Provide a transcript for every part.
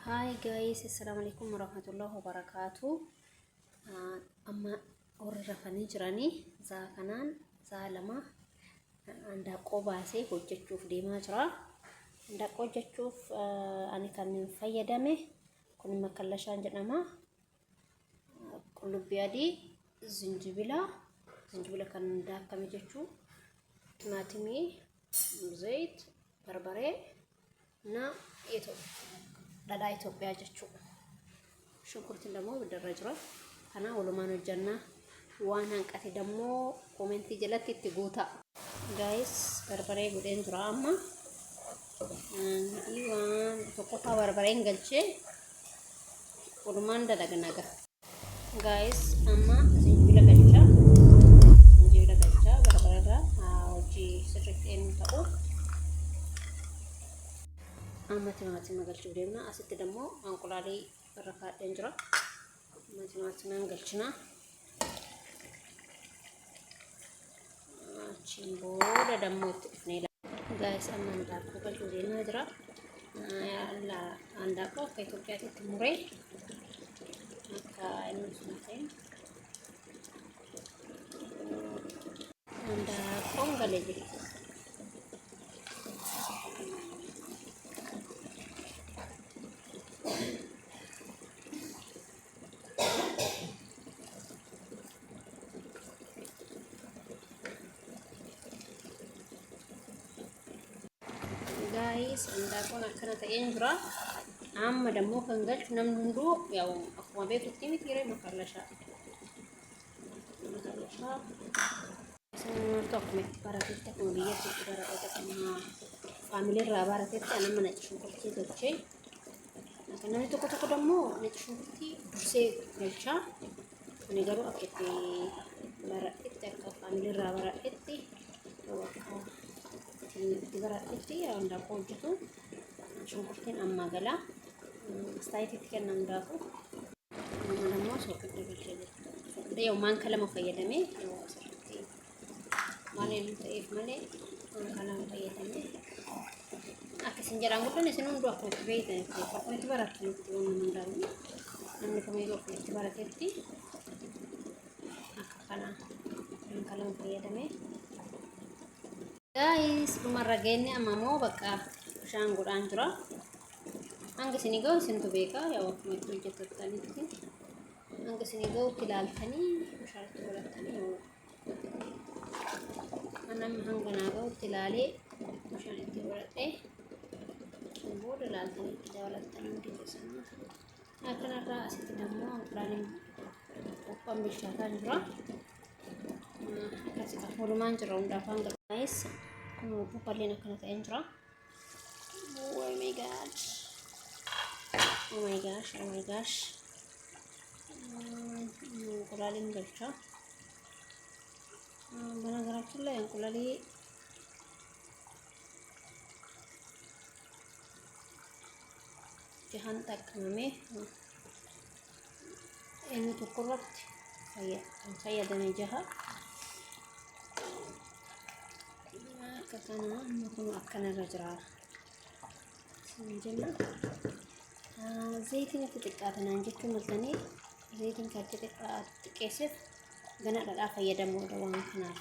Hi guys, assalamualaikum warahmatullahi wabarakatuh. Amma warra rafanii jiranii zaa kanaan zaa lama handaaqqoo baasee hojjechuuf deemaa jira. Handaaqqoo hojjechuuf ani kan fayyadame kun makallashaan jedhama. Qullubbii adii, zinjibila kan daakkame jechuu, timaatimii, zayit, barbaree na dhadhaa Itoophiyaa jechuudha. Shunkurtiin ደግሞ bidirra jira. Kana walumaan hojjanna. Waan hanqate dammoo komentii jalatti itti guutaa. Guys, barbaree godheen jira amma. Waan tokkoffaa barbareen galchee walumaan dalagna. Guys, amma zinjibila galcha barbareerra hojii sirriitti eenyu ta'u. Amma timaatima galchuu deemna. Asitti dammoo anqulaalii irra kaa'een jira. Timaatimaan galchina. Achiin booda dammoo itti dhufnee guys, amma handaaqqoo galchuu deemaa jira. Handaaqqoo akka Itoophiyaatti muree akka inni sun ta'e handaaqqoon galee jira. Guys, handaaqqoon akkana ta'een jira. Amma dammoo kan galchu namni hunduu yaa'u akkuma beekutti mitiiree makallashaa. Akkuma itti baratetti akkuma biyyatti itti baratee akkuma faamilii irraa baratetti anamma naqi shunkurtii galchee. Namni tokko dammoo naqi shunkurtii dursee galchaa. Ani garuu akka itti baradhetti akka faamilii irraa baradhetti itti baradhetti handaaqqoo hojjetu shunkurtiin amma gala istaayititti kennan daaku nammoo soqidda galchee jira. Yoo maanka lama fayyadamee yoo asirratti maaliin ta'eef malee maanka lama fayyadamee akkasin jedhaan guddoon isin hunduu akkuma itti beeytanitti akkuma itti barattanitti waan nama hundaamu namni kamiyyuu akkuma itti baratetti akka kanaa maanka lama fayyadamee. Guys, dhumarra geenne amma immoo bakka bishaan godhaan jira. Hanga isinii ga'u isintu beeka. Yaa akkuma itti hojjettanitti hanga isinii ga'utti ilaaltanii bishaanitti godhattanii namni hanga naa ga'utti ilaalee bishaan itti godhadhee booda ilaaltanii itti dabalattanii hundi keessanii. Akkanarraa asitti dammoo anqulaaliin qophaan bishaataa jira. Akkasii walumaan jira hundaaf hanga guys. Bukalleen akkana ta'een jira. Oh my gosh. Anqulaaliin galcha. Banaagaraችን ላይ እንቁላሌ jahan takkamame inni tokko irratti fayyadamee jaha. Akka kana kun akkanarra jira. Jenna zayitiin itti xiqqaatanaan jechuun maltanii zayitiin kan itti xiqqeesseef gana dhadhaa fayyadamuudha waan kanaaf.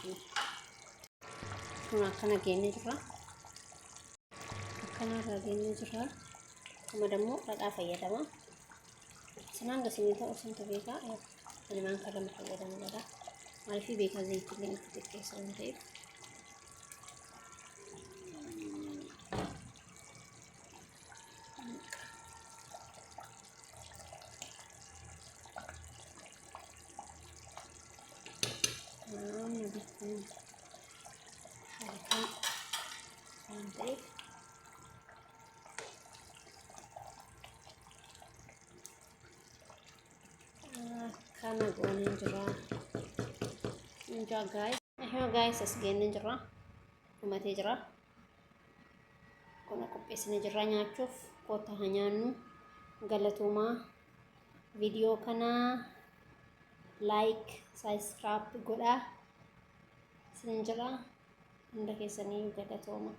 Kun akkana geennee jira. Akkanarra geennee jira. Kuma dammoo dhadhaa fayyadama. Sanaan gasinii ta'u isintu beekaa. Ani maanka lama fayyadamu dhadhaa. Maaliif beekaa zayitiin itti xiqqeessa waan ta'eef. Kana gooneen jira. Enjoy guys. Guys, as geenneen jira. Dhumatee jira. Kun qopheessine jirra nyaachuuf kottaa haa nyaannu. Galatoomaa viidiyoo kana like, subscribe godhaa. Isin jira hunda keessanii galatooma.